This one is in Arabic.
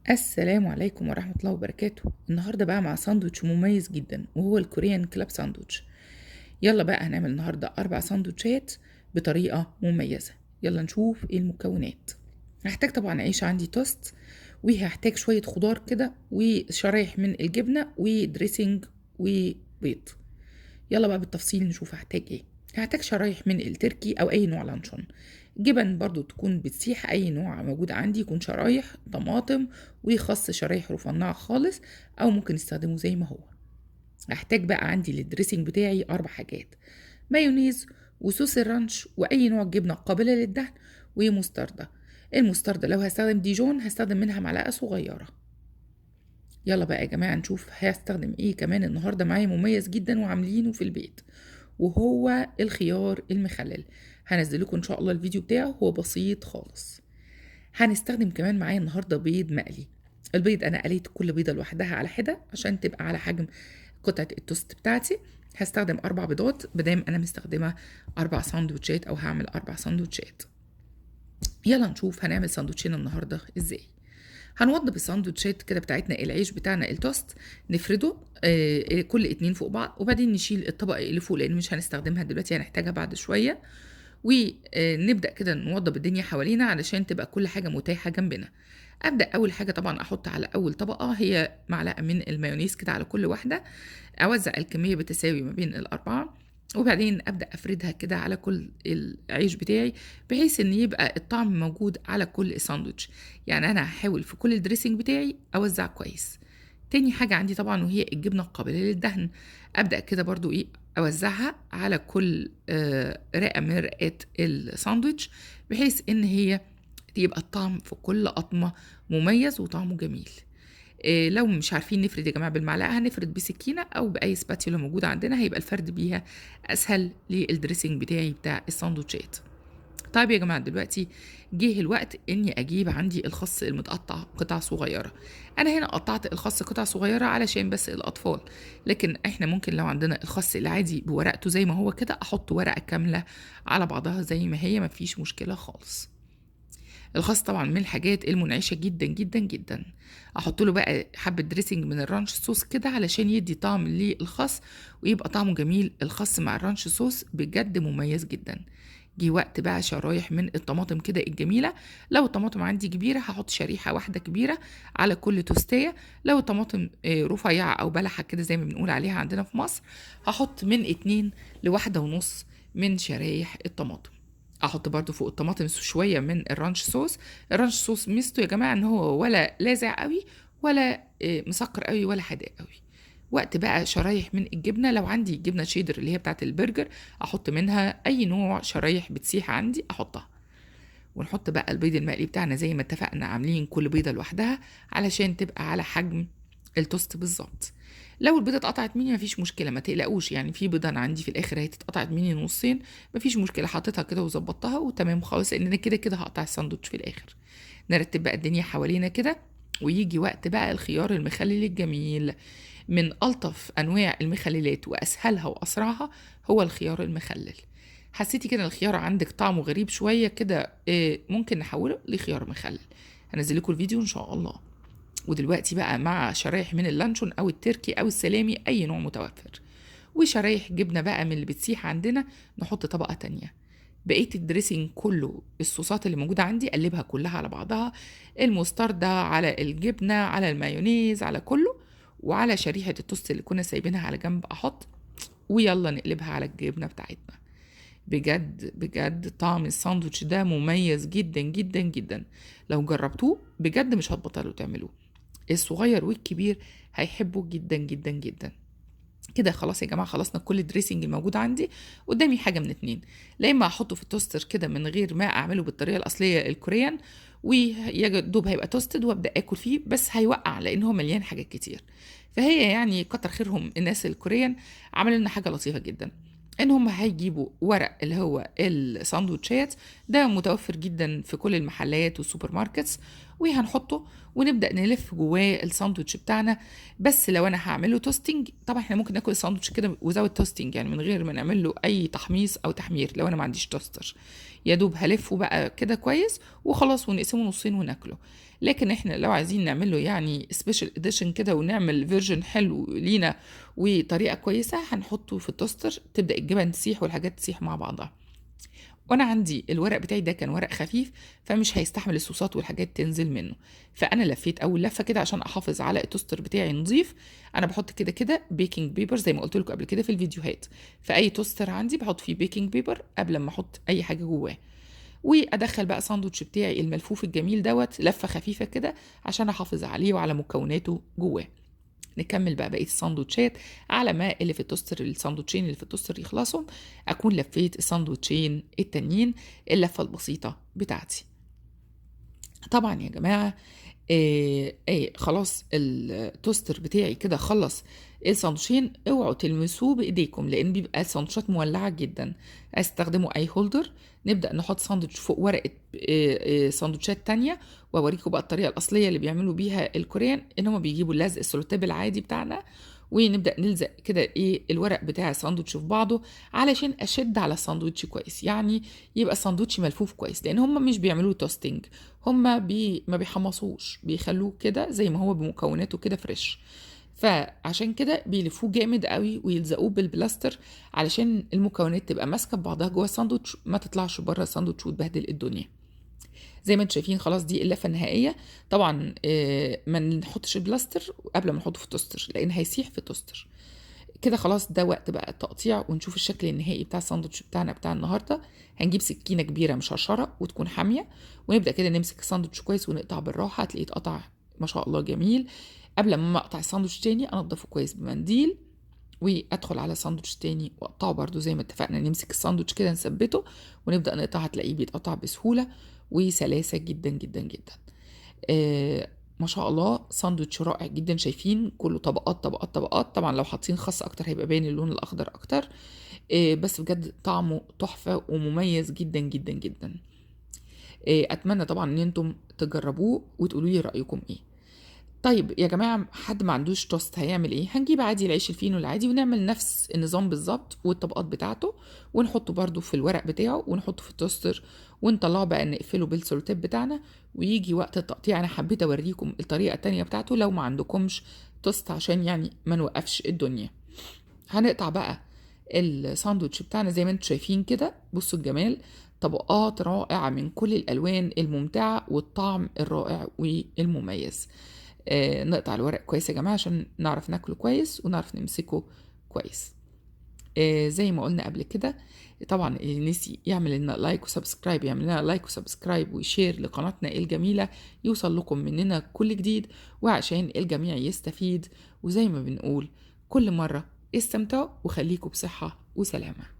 السلام عليكم ورحمة الله وبركاته. النهاردة بقى مع ساندوتش مميز جدا وهو الكوريان كلاب ساندوتش. يلا بقى هنعمل النهاردة 4 ساندوتشات بطريقة مميزة. يلا نشوف ايه المكونات. هحتاج طبعا عيش عندي توست، وهحتاج شوية خضار كده وشرايح من الجبنة ودريسنج وبيض. يلا بقى بالتفصيل نشوف هحتاج ايه. هحتاج شرايح من التركي او اي نوع لانشون، جبن برضو تكون بتسيح، اي نوع موجود عندي يكون شرايح، طماطم وخس شرايح رفيعة خالص او ممكن استخدمه زي ما هو. هحتاج بقى عندي للدريسنج بتاعي 4 حاجات: مايونيز وصوص الرانش واي نوع جبنة قابلة للدهن ومستردة. المستردة لو هستخدم ديجون هستخدم منها معلقة صغيرة. يلا بقى يا جماعة نشوف هستخدم ايه كمان النهاردة معايا مميز جدا وعاملينه في البيت، وهو الخيار المخلل. هنزل لكم ان شاء الله الفيديو بتاعه، هو بسيط خالص. هنستخدم كمان معايا النهاردة بيض مقلي. البيض انا قليت كل بيضة لوحدها على حدة عشان تبقى على حجم قطعة التوست بتاعتي. هستخدم 4 بيضات بدام انا مستخدمة 4 ساندوتشات او هعمل 4 ساندوتشات. يلا نشوف هنعمل ساندوتشين النهاردة ازاي. هنوضب الساندوتشات كده بتاعتنا، العيش بتاعنا التوست نفرده كل 2 فوق بعض، وبعدين نشيل الطبقة اللي فوق لان مش هنستخدمها دلوقتي، هنحتاجها بعد شوية. ونبدأ كده نوضب الدنيا حوالينا علشان تبقى كل حاجة متاحة جنبنا. أبدأ أول حاجة طبعا أحط على أول طبقة هي معلقة من المايونيز كده على كل واحدة، أوزع الكمية بتساوي ما بين الأربعة، وبعدين أبدأ أفردها كده على كل العيش بتاعي بحيث إن يبقى الطعم موجود على كل ساندوتش. يعني أنا هحاول في كل الدريسنج بتاعي أوزع كويس. تاني حاجة عندي طبعا وهي الجبنة القابلة للدهن. أبدأ كده برضو أوزعها على كل رئة من رئات الساندوتش بحيث إن هي يبقى الطعم في كل قطمة مميز وطعمه جميل. لو مش عارفين نفرد يا جماعة بالمعلقة هنفرد بسكينة أو بأي سباتيولا موجودة عندنا، هيبقى الفرد بيها أسهل للدريسنج بتاعي بتاع الساندوتشات. طيب يا جماعة دلوقتي جه الوقت اني اجيب عندي الخس المتقطع قطع صغيرة. انا هنا قطعت الخس قطع صغيرة علشان بس الاطفال، لكن احنا ممكن لو عندنا الخس العادي بورقته زي ما هو كده احط ورقة كاملة على بعضها زي ما هي، مفيش مشكلة خالص. الخس طبعا من الحاجات المنعشة جدا جدا جدا. احط له بقى حبة دريسنج من الرانش صوص كده علشان يدي طعم للخس ويبقى طعمه جميل. الخس مع الرانش صوص بجد مميز جدا. جه وقت بقى شرايح من الطماطم كده الجميلة. لو الطماطم عندي كبيرة هحط شريحة واحدة كبيرة على كل توستية. لو الطماطم رفيعة أو بلحة كده زي ما بنقول عليها عندنا في مصر، هحط من 2 ل1.5 من شرايح الطماطم. احط برضو فوق الطماطم شويه من الرانش صوص. الرانش صوص ميزته يا جماعه ان هو ولا لاذع قوي ولا مسكر قوي ولا حادق قوي. وقت بقى شرايح من الجبنه، لو عندي جبنه شيدر اللي هي بتاعه البرجر احط منها اي نوع شرايح بتسيح عندي احطها. ونحط بقى البيض المقلي بتاعنا زي ما اتفقنا، عاملين كل بيضه لوحدها علشان تبقى على حجم التوست بالظبط. لو البيضه اتقطعت مني مفيش مشكله، ما تقلقوش، يعني في بيضه انا عندي في الاخر هي اتقطعت مني نصين، مفيش مشكله، حطيتها كده وظبطتها وتمام خالص، لان انا كده كده هقطع الساندوتش في الاخر. نرتب بقى الدنيا حوالينا كده. ويجي وقت بقى الخيار المخلل الجميل. من الطف انواع المخللات واسهلها واسرعها هو الخيار المخلل. حسيتي كده الخيار عندك طعمه غريب شويه كده، ممكن نحوله لخيار مخلل. هنزل لكم الفيديو ان شاء الله. ودلوقتي بقى مع شرايح من اللانشون او التركي او السلامي اي نوع متوفر، وشرايح جبنه بقى من اللي بتسيح عندنا، نحط طبقه تانية. بقيه الدريسنج كله الصوصات اللي موجوده عندي اقلبها كلها على بعضها، المستردة على الجبنه على المايونيز على كله، وعلى شريحه التوست اللي كنا سايبينها على جنب احط، ويلا نقلبها على الجبنه بتاعتنا. بجد بجد طعم الساندوتش ده مميز جدا جدا جدا. لو جربتوه بجد مش هتبطلوا تعملوه. الصغير والكبير هيحبوا جدا جدا جدا. كده خلاص يا جماعه خلصنا كل الدريسنج الموجود عندي. قدامي حاجه من اتنين: لا اما احطه في التوستر كده من غير ما اعمله بالطريقه الاصليه الكوريان ويا دوب هيبقى توستد وابدا اكل فيه، بس هيوقع لان هو مليان حاجات كتير. فهي يعني كتر خيرهم الناس الكوريان عملوا لنا حاجه لطيفه جدا، ان هم هيجيبوا ورق اللي هو الساندوتشات، ده متوفر جدا في كل المحلات والسوبر ماركتس، وهنحطه ونبدا نلف جواه الساندوتش بتاعنا. بس لو انا هعمله توستنج طبعا احنا ممكن ناكل الساندوتش كده وزاوت توستنج، يعني من غير ما نعمل له اي تحميص او تحمير. لو انا ما عنديش توستر يا دوب هلفه بقى كده كويس وخلاص ونقسمه نصين وناكله. لكن احنا لو عايزين نعمله يعني سبيشال اديشن كده ونعمل فيرجن حلو لينا وطريقه كويسه، هنحطه في التوستر، تبدا الجبن تسيح والحاجات تسيح مع بعضها. وانا عندي الورق بتاعي ده كان ورق خفيف، فمش هيستحمل الصوصات والحاجات تنزل منه، فانا لفيت اول لفه كده عشان احافظ على التوستر بتاعي نظيف. انا بحط كده كده بيكنج بيبر زي ما قلت لكم قبل كده في الفيديوهات، فاي توستر عندي بحط فيه بيكنج بيبر قبل ما احط اي حاجه جواه. وادخل بقى ساندوتش بتاعي الملفوف الجميل دوت لفه خفيفه كده عشان احافظ عليه وعلى مكوناته جواه. نكمل بقى بقيه الساندوتشات على ما اللي في التوستر، الساندوتشين اللي في التوستر يخلصوا، اكون لفيت الساندوتشين التانيين اللفه البسيطه بتاعتي. طبعا يا جماعه خلاص التوستر بتاعي كده خلص الساندوتشين. اوعوا تلمسوه بايديكم لان بيبقى الساندوتشات مولعه جدا. استخدموا اي هولدر. نبدا نحط ساندوتش فوق ورقه ساندوتشات تانية، واوريكم بقى الطريقه الاصليه اللي بيعملوا بيها الكوريان، ان هم بيجيبوا اللزق السلوتيب العادي بتاعنا، ونبدا نلزق كده الورق بتاع الساندوتش في بعضه علشان اشد على الساندوتش كويس، يعني يبقى الساندوتش ملفوف كويس، لان هم مش بيعملوه توستنج، هم ما بيحمصوش، بيخلوه كده زي ما هو بمكوناته كده فريش. فعشان كده بيلفوه جامد قوي ويلزقوه بالبلاستر علشان المكونات تبقى ماسكه ببعضها جوه الساندوتش، ما تطلعش بره الساندوتش وتبهدل الدنيا. زي ما انتم شايفين خلاص دي اللفه النهائيه. طبعا ما نحطش البلاستر قبل ما نحطه في التوستر لان هيسيح في التوستر. كده خلاص ده وقت بقى التقطيع ونشوف الشكل النهائي بتاع الساندوتش بتاعنا بتاع النهارده. هنجيب سكينه كبيره مشرشره وتكون حاميه، ونبدا كده نمسك الساندوتش كويس ونقطع بالراحه، هتلاقيه اتقطع ما شاء الله جميل. قبل ما اقطع الساندوتش تاني انضفه كويس بمنديل، وادخل على ساندوتش تاني واقطعه برده زي ما اتفقنا. نمسك الساندوتش كده نثبته ونبدا نقطع، هتلاقيه بيتقطع بسهوله وسلاسه جدا جدا جدا. ما شاء الله ساندوتش رائع جدا. شايفين كله طبقات طبقات طبقات، طبعا لو حاطين خس اكتر هيبقى باين اللون الاخضر اكتر. بس بجد طعمه تحفه ومميز جدا جدا جدا. اتمنى طبعا ان انتم تجربوه وتقولوا لي رايكم ايه. طيب يا جماعة، حد ما عندوش توست هيعمل ايه؟ هنجيب عادي العيش الفينو العادي ونعمل نفس النظام بالظبط والطبقات بتاعته، ونحطه برده في الورق بتاعه ونحطه في التوستر ونطلعه بقى نقفله بالسولوتيب بتاعنا. ويجي وقت التقطيع انا حبيت اوريكم الطريقة التانية بتاعته لو ما عندكمش توست عشان يعني ما نوقفش الدنيا. هنقطع بقى الساندوتش بتاعنا زي ما انتم شايفين كده. بصوا الجمال، طبقات رائعة من كل الألوان الممتعة والطعم الرائع والمميز. نقطع الورق كويس يا جماعة عشان نعرف ناكله كويس ونعرف نمسكه كويس. زي ما قلنا قبل كده، طبعا اللي نسي يعمل لنا لايك وسبسكرايب يعمل لنا لايك وسبسكرايب ويشير لقناتنا الجميلة، يوصل لكم مننا كل جديد وعشان الجميع يستفيد. وزي ما بنقول كل مرة، استمتعوا وخليكم بصحة وسلامة.